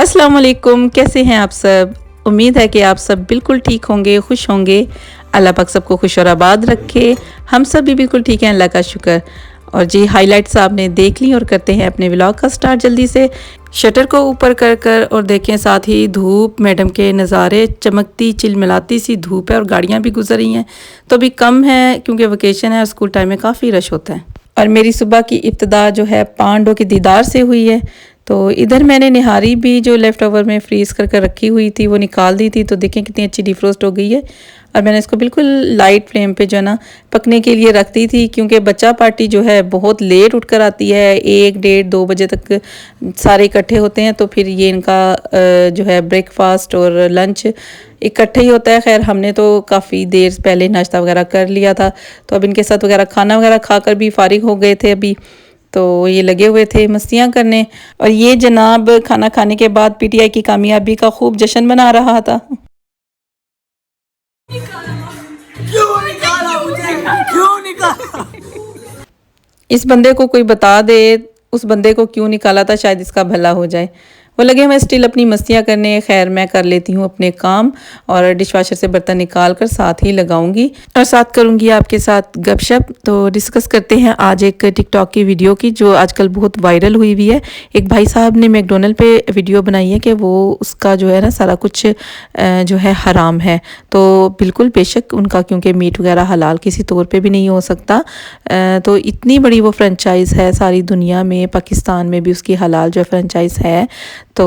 अस्सलाम वालेकुम, कैसे हैं आप सब। उम्मीद है कि आप सब बिल्कुल ठीक होंगे, खुश होंगे। अल्लाह पाक सबको खुश और आबाद रखे। हम सब भी बिल्कुल ठीक हैं, अल्लाह का शुक्र। और जी हाइलाइट्स आपने देख ली और करते हैं अपने व्लॉग का स्टार्ट जल्दी से। शटर को ऊपर कर कर और देखें साथ ही धूप, मैडम के नज़ारे, चमकती चिलमिलाती सी धूप है और गाड़ियाँ भी गुजर रही हैं। तो अभी कम है क्योंकि वेकेशन है और स्कूल टाइम में काफ़ी रश होता है। और मेरी सुबह की इब्तिदा जो है पांडों के दीदार से हुई है। तो इधर मैंने निहारी भी जो लेफ़्ट ओवर में फ्रीज़ कर रखी हुई थी वो निकाल दी थी। तो देखें कितनी अच्छी डिफ्रोस्ट हो गई है। और मैंने इसको बिल्कुल लाइट फ्लेम पे जो है ना पकने के लिए रख दी थी, क्योंकि बच्चा पार्टी जो है बहुत लेट उठ कर आती है। 1 डेढ़ 2 बजे तक सारे इकट्ठे होते हैं। तो फिर ये इनका जो है ब्रेकफास्ट और लंच इकट्ठे ही होता है। खैर हमने तो काफ़ी देर पहले नाश्ता वगैरह कर लिया था। तो अब इनके साथ वगैरह खाना वगैरह खाकर भी फारिग हो गए थे अभी। तो ये लगे हुए थे मस्तियाँ करने। और ये जनाब खाना खाने के बाद पीटीआई की कामयाबी का खूब जश्न मना रहा था। क्यों निकाला मुझे, क्यों निकाला? इस बंदे को कोई बता दे उस बंदे को क्यों निकाला था, शायद इसका भला हो जाए। वो लगे हमें स्टिल अपनी मस्तियाँ करने। खैर मैं कर लेती हूँ अपने काम और डिशवाशर से बर्तन निकाल कर साथ ही लगाऊंगी और साथ करूँगी आपके साथ गपशप। तो डिस्कस करते हैं आज एक टिकटॉक की वीडियो की जो आजकल बहुत वायरल हुई हुई है। एक भाई साहब ने मैकडोनल्ड पे वीडियो बनाई है कि वो उसका जो है ना सारा कुछ जो है हराम है। तो बिल्कुल बेशक उनका, क्योंकि मीट वगैरह हलाल किसी तौर पे भी नहीं हो सकता। तो इतनी बड़ी वो फ्रेंचाइज़ है सारी दुनिया में, पाकिस्तान में भी उसकी हलाल जो फ्रेंचाइज़ है। तो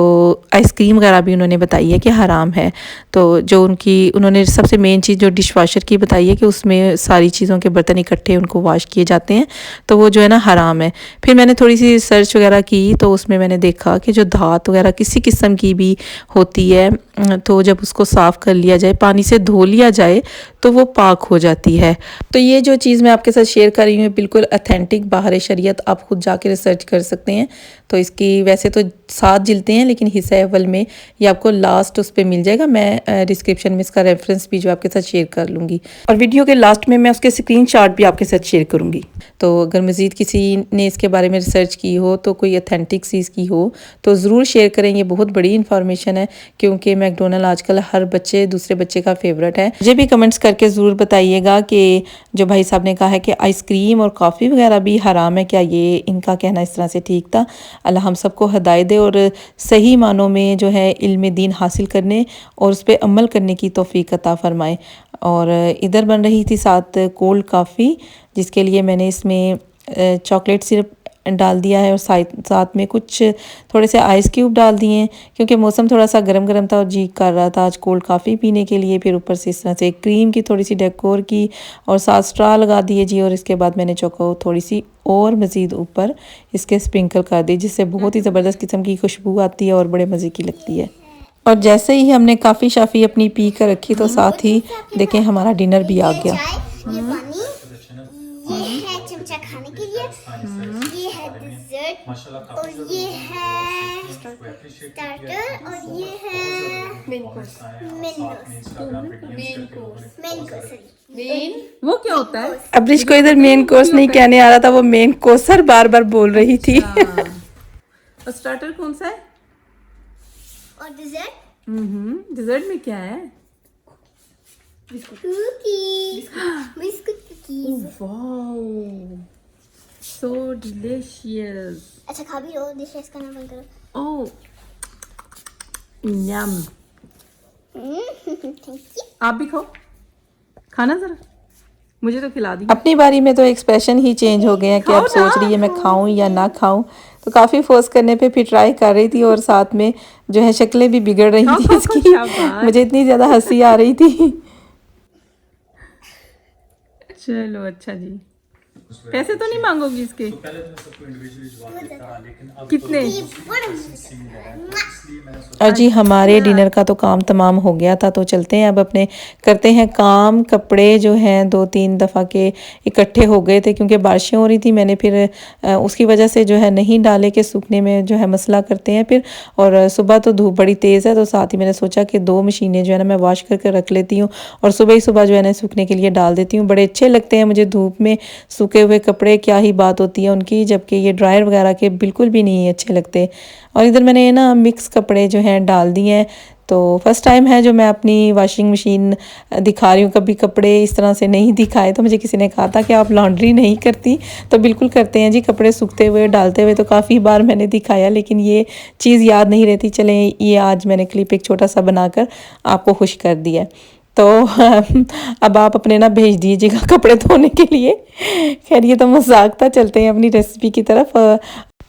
आइसक्रीम वगैरह भी उन्होंने बताई है कि हराम है। तो जो उन्होंने सबसे मेन चीज़ जो डिश वाशर की बताई है कि उसमें सारी चीज़ों के बर्तन इकट्ठे उनको वॉश किए जाते हैं। तो वो जो है ना हराम है। फिर मैंने थोड़ी सी रिसर्च वगैरह की तो उसमें मैंने देखा कि जो धात वगैरह किसी किस्म की भी होती है, तो जब उसको साफ़ कर लिया जाए, पानी से धो लिया जाए, तो वो पाक हो जाती है। तो ये जो चीज़ मैं आपके साथ शेयर कर रही हूँ बिल्कुल ऑथेंटिक बाहर शरीयत, आप खुद जाके रिसर्च कर सकते हैं। तो इसकी वैसे तो 7 जिल्दें हैं, लेकिन हिस्सा अव्वल में ये आपको लास्ट उस पर मिल जाएगा। मैं डिस्क्रिप्शन में इसका रेफरेंस भी जो आपके साथ शेयर कर लूँगी और वीडियो के लास्ट में मैं उसके स्क्रीनशॉट भी आपके साथ शेयर करूँगी। तो अगर मज़ीद किसी ने इसके बारे में रिसर्च की हो, तो कोई ऑथेंटिक चीज़ की हो, तो ज़रूर शेयर करें। ये बहुत बड़ी इन्फॉर्मेशन है, क्योंकि मैकडोनल्ड आजकल हर बच्चे दूसरे बच्चे का फेवरेट है। मुझे भी कमेंट्स करके ज़रूर बताइएगा कि जो भाई साहब ने कहा है कि आइसक्रीम और कॉफ़ी वगैरह भी हराम है, क्या ये इनका कहना इस तरह से ठीक था? अल्लाह हम सबको हदायत दे और सही मानों में जो है इल्म दीन हासिल करने और उस पर अमल करने की तौफीक अता फरमाए। और इधर बन रही थी साथ कोल्ड कॉफ़ी, जिसके लिए मैंने इसमें चॉकलेट सिरप डाल दिया है और साथ में कुछ थोड़े से आइस क्यूब डाल दिए हैं, क्योंकि मौसम थोड़ा सा गर्म गर्म था और जी कर रहा था आज कोल्ड कॉफ़ी पीने के लिए। फिर ऊपर से इस तरह से क्रीम की थोड़ी सी डेकोर की और साथ स्ट्रा लगा दिए जी। और इसके बाद मैंने चोको थोड़ी सी और मज़ीद ऊपर इसके स्प्रिंकल कर दी, जिससे बहुत ही ज़बरदस्त किस्म की खुशबू आती है और बड़े मज़े की लगती है। और जैसे ही हमने काफ़ी शाफ़ी अपनी पी कर रखी, तो साथ ही देखें हमारा डिनर भी आ गया। ये है चमचा खाने के लिए, ये है डिजर्ट और ये है स्टार्टर और ये है मेन वो क्या होता है? अब्रिश को इधर मेन कोर्स नहीं कहने आ रहा था, वो मेन कोर्सर बार बार बोल रही थी। और स्टार्टर कौन सा है? और डिजर्ट डिजर्ट में क्या है? Cookies, biscuit cookies. Wow, so delicious. अच्छा खा भी लो, डिशेस का नाम बंद करो। Oh yum. Thank you. आप भी खाओ, खाना जरा, मुझे तो खिला दी। अपनी बारी में तो एक्सप्रेशन ही चेंज हो गए हैं कि अब सोच रही है मैं खाऊं या ना खाऊं। तो काफ़ी फोर्स करने पे फिर ट्राई कर रही थी और साथ में जो है शक्लें भी बिगड़ रही थी इसकी। मुझे इतनी ज़्यादा हंसी आ रही थी। चलो अच्छा जी, पैसे तो नहीं मांगोगी इसके? कितने? और जी हमारे डिनर का तो काम तमाम हो गया था। तो चलते हैं अब अपने करते हैं काम। कपड़े जो हैं 2-3 दफ़ा के इकट्ठे हो गए थे, क्योंकि बारिशें हो रही थी। मैंने फिर उसकी वजह से जो है नहीं डाले के सूखने में जो है मसला करते हैं फिर। और सुबह तो धूप बड़ी तेज़ है, तो साथ ही मैंने सोचा कि 2 मशीनें जो है ना मैं वॉश करके रख लेती हूँ और सुबह ही सुबह जो है ना सूखने के लिए डाल देती हूँ। बड़े अच्छे लगते हैं मुझे धूप में सूखे सूखे हुए कपड़े क्या ही बात होती है उनकी, जबकि ये ड्रायर वगैरह के बिल्कुल भी नहीं अच्छे लगते। और इधर मैंने ना मिक्स कपड़े जो हैं डाल दिए हैं। तो फर्स्ट टाइम है जो मैं अपनी वॉशिंग मशीन दिखा रही हूँ, कभी कपड़े इस तरह से नहीं दिखाए। तो मुझे किसी ने कहा था कि आप लॉन्ड्री नहीं करती, तो बिल्कुल करते हैं जी, कपड़े सूखते हुए डालते हुए तो काफ़ी बार मैंने दिखाया, लेकिन ये चीज़ याद नहीं रहती। चलें, ये आज मैंने क्लिप एक छोटा सा बनाकर आपको खुश कर दिया। तो अब आप अपने ना भेज दीजिएगा कपड़े धोने के लिए। खैर ये तो मजाक था, चलते हैं अपनी रेसिपी की तरफ।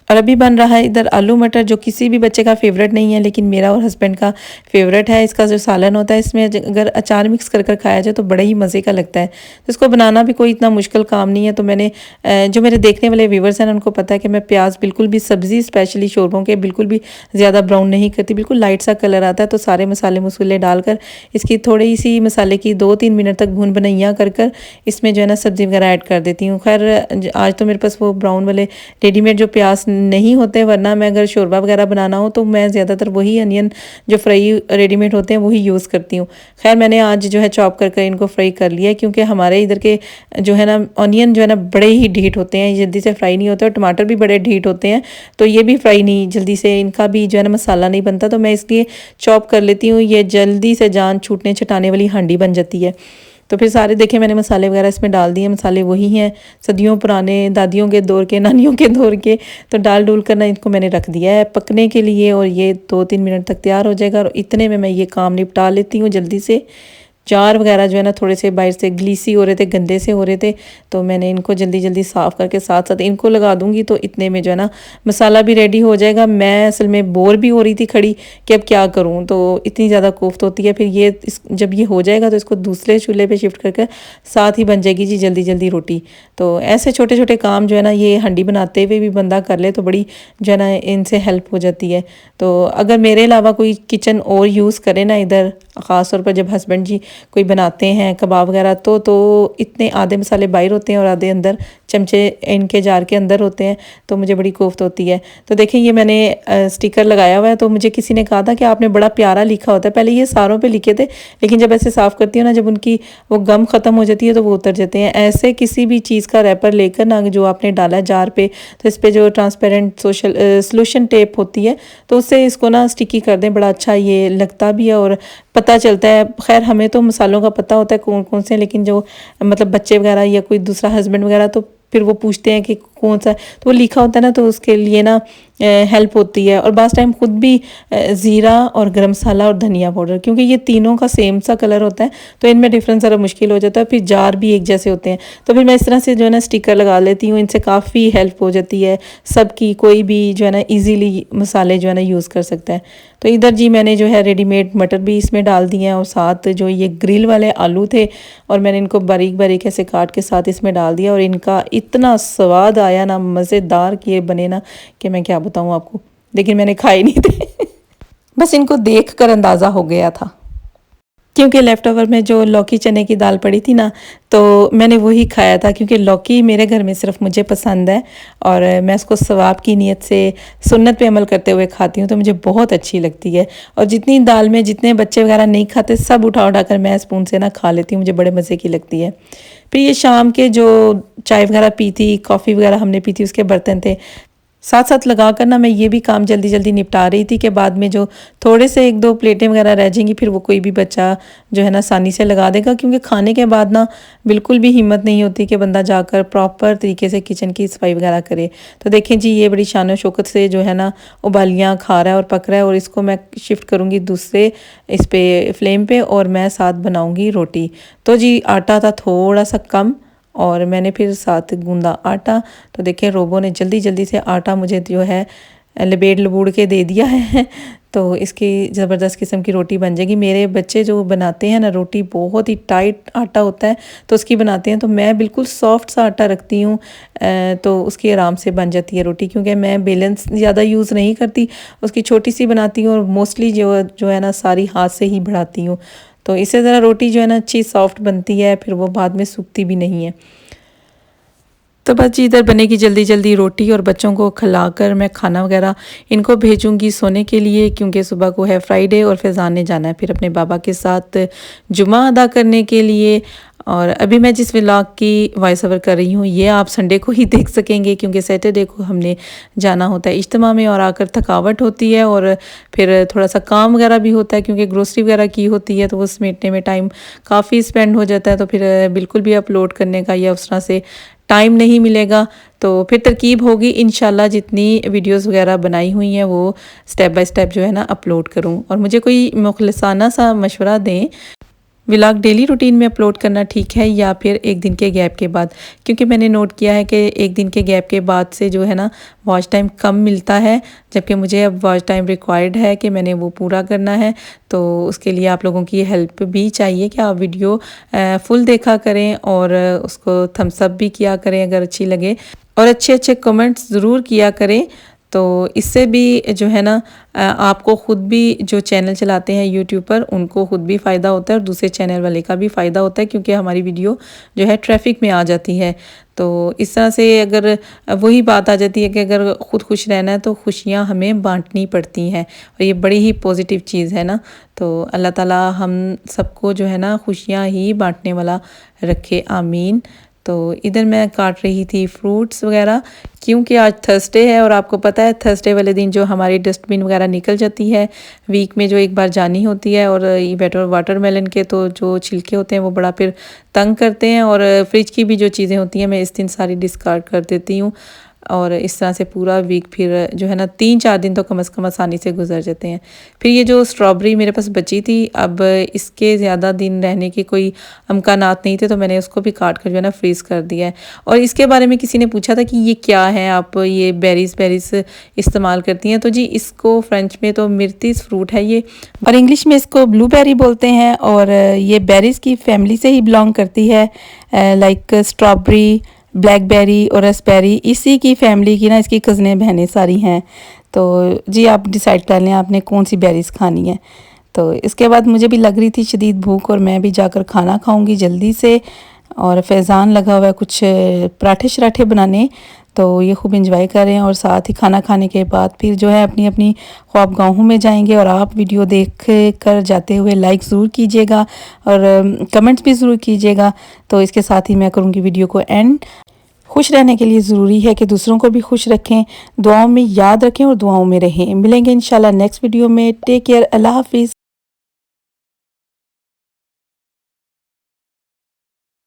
और अभी बन रहा है इधर आलू मटर, जो किसी भी बच्चे का फेवरेट नहीं है, लेकिन मेरा और हस्बैंड का फेवरेट है। इसका जो सालन होता है, इसमें अगर अचार मिक्स कर कर खाया जाए तो बड़ा ही मज़े का लगता है। तो इसको बनाना भी कोई इतना मुश्किल काम नहीं है। तो मैंने जो मेरे देखने वाले व्यूवर्स हैं उनको पता है कि मैं प्याज बिल्कुल भी, सब्ज़ी स्पेशली शोरबों के, बिल्कुल भी ज़्यादा ब्राउन नहीं करती, बिल्कुल लाइट सा कलर आता है। तो सारे मसाले मसूले डालकर इसकी थोड़ी सी मसाले की 2-3 मिनट तक भून बनैया कर कर इसमें जो है ना सब्ज़ी वगैरह ऐड कर देती हूँ। खैर आज तो मेरे पास वो ब्राउन वाले रेडीमेड जो प्याज नहीं होते, वरना मैं अगर शोरबा वगैरह बनाना हो तो मैं ज़्यादातर वही अनियन जो फ्राई रेडीमेड होते हैं वही यूज़ करती हूँ। खैर मैंने आज जो है चॉप कर कर इनको फ्राई कर लिया है, क्योंकि हमारे इधर के जो है ना ऑनियन जो है ना बड़े ही ढीठ होते हैं, जल्दी से फ्राई नहीं होते, और टमाटर भी बड़े ढीठ होते हैं, तो ये भी फ्राई नहीं जल्दी से, इनका भी जो है ना मसाला नहीं बनता। तो मैं इसलिए चॉप कर लेती हूँ, ये जल्दी से जान छूटने छटाने वाली हांडी बन जाती है। तो फिर सारे देखे मैंने मसाले वगैरह इसमें डाल दिए। मसाले वही हैं सदियों पुराने, दादियों के दौर के, नानियों के दौर के। तो डाल डूल कर ना इनको मैंने रख दिया है पकने के लिए, और ये 2-3 मिनट तक तैयार हो जाएगा। और इतने में मैं ये काम निपटा लेती हूँ जल्दी से। जार वगैरह जो है ना थोड़े से बाहर से ग्लीसी हो रहे थे, गंदे से हो रहे थे, तो मैंने इनको जल्दी जल्दी साफ़ करके साथ साथ इनको लगा दूंगी। तो इतने में जो है ना मसाला भी रेडी हो जाएगा। मैं असल में बोर भी हो रही थी खड़ी कि अब क्या करूं, तो इतनी ज़्यादा कोफ्त होती है। फिर ये जब ये हो जाएगा तो इसको दूसरे चूल्हे पे शिफ्ट करके साथ ही बन जाएगी जी जल्दी जल्दी रोटी। तो ऐसे छोटे छोटे काम जो है ना ये हंडी बनाते हुए भी बंदा कर ले तो बड़ी जो है ना इनसे हेल्प हो जाती है। तो अगर मेरे अलावा कोई किचन और यूज़ करे ना इधर, ख़ास तौर पर जब हस्बैंड जी कोई बनाते हैं कबाब वगैरह, तो इतने आधे मसाले बाहर होते हैं और आधे अंदर, चमचे इनके जार के अंदर होते हैं, तो मुझे बड़ी कोफ्त होती है। तो देखिए ये मैंने स्टिकर लगाया हुआ है। तो मुझे किसी ने कहा था कि आपने बड़ा प्यारा लिखा होता है, पहले ये सारों पे लिखे थे, लेकिन जब ऐसे साफ़ करती हूँ ना, जब उनकी वो गम ख़त्म हो जाती है तो वो उतर जाते हैं। ऐसे किसी भी चीज़ का रैपर लेकर ना, जो आपने डाला जार पे, तो इस पर जो ट्रांसपेरेंट सोल्यूशन टेप होती है, तो उससे इसको ना स्टिकी कर दें, बड़ा अच्छा ये लगता भी है और पता चलता है। खैर हमें तो मसालों का पता होता है कौन कौन से, लेकिन जो मतलब बच्चे वगैरह या कोई दूसरा हस्बैंड वगैरह, तो फिर वो पूछते हैं कि कौन सा, तो वो लिखा होता है ना, तो उसके लिए ना हेल्प होती है। और बास टाइम खुद भी ज़ीरा और गरम मसाला और धनिया पाउडर, क्योंकि ये तीनों का सेम सा कलर होता है, तो इनमें डिफरेंस ज़रा मुश्किल हो जाता है। फिर जार भी एक जैसे होते हैं, तो फिर मैं इस तरह से जो है ना स्टिकर लगा लेती हूँ। इनसे काफ़ी हेल्प हो जाती है सबकी, कोई भी जो है ना ईजीली मसाले जो है ना यूज़ कर सकता है। तो इधर जी मैंने जो है रेडीमेड मटर भी इसमें डाल दिए हैं, और साथ जो ये ग्रिल वाले आलू थे, और मैंने इनको बारीक बारीक ऐसे काट के साथ इसमें डाल दिया। और इनका इतना स्वाद आया ना, मज़ेदार किए बने ना, कि मैं क्या बताऊँ आपको, लेकिन मैंने खाए नहीं थे बस इनको देख कर अंदाज़ा हो गया था, क्योंकि लेफ़्ट ओवर में जो लौकी चने की दाल पड़ी थी ना, तो मैंने वही खाया था। क्योंकि लौकी मेरे घर में सिर्फ मुझे पसंद है, और मैं उसको सवाब की नीयत से सुन्नत पे अमल करते हुए खाती हूँ, तो मुझे बहुत अच्छी लगती है। और जितनी दाल में जितने बच्चे वगैरह नहीं खाते, सब उठा उठा कर मैं स्पून से ना खा लेती हूँ, मुझे बड़े मज़े की लगती है। फिर ये शाम के जो चाय वगैरह पी थी, कॉफ़ी वगैरह हमने पी थी, उसके बर्तन थे, साथ साथ लगा कर ना मैं ये भी काम जल्दी जल्दी निपटा रही थी कि बाद में जो थोड़े से 1-2 प्लेटें वगैरह रह जाएंगी, फिर वो कोई भी बच्चा जो है ना आसानी से लगा देगा। क्योंकि खाने के बाद ना बिल्कुल भी हिम्मत नहीं होती कि बंदा जाकर प्रॉपर तरीके से किचन की सफाई वगैरह करे। तो देखें जी ये बड़ी शान शौकत से जो है ना उबालियाँ खा रहा है और पक रहा है, और इसको मैं शिफ्ट करूँगी दूसरे इस पे फ्लेम पे, और मैं साथ बनाऊँगी रोटी। तो जी आटा था थोड़ा सा कम, और मैंने फिर साथ गूंदा आटा। तो देखिए रोबो ने जल्दी जल्दी से आटा मुझे जो है लपेट लबूड़ के दे दिया है तो इसकी ज़बरदस्त किस्म की रोटी बन जाएगी। मेरे बच्चे जो बनाते हैं ना रोटी, बहुत ही टाइट आटा होता है तो उसकी बनाते हैं, तो मैं बिल्कुल सॉफ्ट सा आटा रखती हूँ, तो उसकी आराम से बन जाती है रोटी। क्योंकि मैं बेलेंस ज़्यादा यूज़ नहीं करती, उसकी छोटी सी बनाती हूँ, और मोस्टली जो है ना सारी हाथ से ही बढ़ाती हूँ। तो इससे ज़रा रोटी जो है ना अच्छी सॉफ्ट बनती है, फिर वो बाद में सूखती भी नहीं है। तो बस जी इधर बनेगी जल्दी जल्दी रोटी, और बच्चों को खिलाकर मैं खाना वगैरह इनको भेजूंगी सोने के लिए, क्योंकि सुबह को है फ्राइडे और फैज़ान ने जाना है फिर अपने बाबा के साथ जुमा अदा करने के लिए। और अभी मैं जिस व्लॉग की वॉइस ओवर कर रही हूँ ये आप संडे को ही देख सकेंगे, क्योंकि सैटरडे को हमने जाना होता है इज्तिमा में और आकर थकावट होती है और फिर थोड़ा सा काम वगैरह भी होता है, क्योंकि ग्रोसरी वगैरह की होती है तो वो समेटने में टाइम काफ़ी स्पेंड हो जाता है। तो फिर बिल्कुल भी अपलोड करने का या उस तरह से टाइम नहीं मिलेगा। तो फिर तरकीब होगी इंशाल्लाह जितनी वीडियोस वगैरह बनाई हुई हैं वो स्टेप बाय स्टेप जो है ना अपलोड करूं। और मुझे कोई मुखलिसाना सा मशवरा दें, व्लॉग डेली रूटीन में अपलोड करना ठीक है या फिर एक दिन के गैप के बाद, क्योंकि मैंने नोट किया है कि एक दिन के गैप के बाद से जो है ना वॉच टाइम कम मिलता है, जबकि मुझे अब वॉच टाइम रिक्वायर्ड है कि मैंने वो पूरा करना है। तो उसके लिए आप लोगों की हेल्प भी चाहिए कि आप वीडियो फुल देखा करें और उसको थम्स अप भी किया करें अगर अच्छी लगे, और अच्छे अच्छे कमेंट्स ज़रूर किया करें। तो इससे भी जो है ना आपको ख़ुद भी जो चैनल चलाते हैं यूट्यूब पर उनको ख़ुद भी फ़ायदा होता है और दूसरे चैनल वाले का भी फ़ायदा होता है, क्योंकि हमारी वीडियो जो है ट्रैफिक में आ जाती है। तो इस तरह से अगर वही बात आ जाती है कि अगर ख़ुद खुश रहना है तो खुशियाँ हमें बांटनी पड़ती हैं, और ये बड़ी ही पॉजिटिव चीज़ है ना। तो अल्लाह ताला हम सबको जो है ना खुशियाँ ही बांटने वाला रखे, आमीन। तो इधर मैं काट रही थी फ्रूट्स वगैरह, क्योंकि आज थर्सडे है और आपको पता है थर्सडे वाले दिन जो हमारी डस्टबिन वगैरह निकल जाती है वीक में जो एक बार जानी होती है। और ये वाटरमेलन के तो जो छिलके होते हैं वो बड़ा फिर तंग करते हैं, और फ्रिज की भी जो चीज़ें होती हैं मैं इस दिन सारी डिस्कार्ड कर देती हूँ। और इस तरह से पूरा वीक फिर जो है ना 3-4 दिन तो कम से कम आसानी से गुजर जाते हैं। फिर ये जो स्ट्रॉबेरी मेरे पास बची थी, अब इसके ज़्यादा दिन रहने के कोई अमकानात नहीं थे, तो मैंने उसको भी काट कर जो है ना फ्रीज़ कर दिया है। और इसके बारे में किसी ने पूछा था कि ये क्या है, आप ये बेरीज़ इस्तेमाल करती हैं। तो जी इसको फ्रेंच में तो मिर्तिस फ्रूट है ये, और इंग्लिश में इसको ब्लूबेरी बोलते हैं, और ये बेरीज़ की फैमिली से ही बिलोंग करती है, लाइक स्ट्रॉबेरी, ब्लैकबेरी और रसबेरी, इसी की फैमिली की ना इसकी कज़नें बहनें सारी हैं। तो जी आप डिसाइड कर लें आपने कौन सी बेरीज़ खानी है। तो इसके बाद मुझे भी लग रही थी शदीद भूख और मैं भी जाकर खाना खाऊंगी जल्दी से, और फैज़ान लगा हुआ है कुछ पराठे शराठे बनाने, तो ये खूब इंजॉय करें। और साथ ही खाना खाने के बाद फिर जो है अपनी अपनी ख्वाबगाहों में जाएंगे। और आप वीडियो देख कर जाते हुए लाइक ज़रूर कीजिएगा और कमेंट्स भी ज़रूर कीजिएगा। तो इसके साथ ही मैं करूँगी वीडियो को एंड। खुश रहने के लिए ज़रूरी है कि दूसरों को भी खुश रखें, दुआओं में याद रखें और दुआओं में रहें। मिलेंगे इंशाल्लाह नेक्स्ट वीडियो में। टेक केयर, अल्लाह हाफिज़।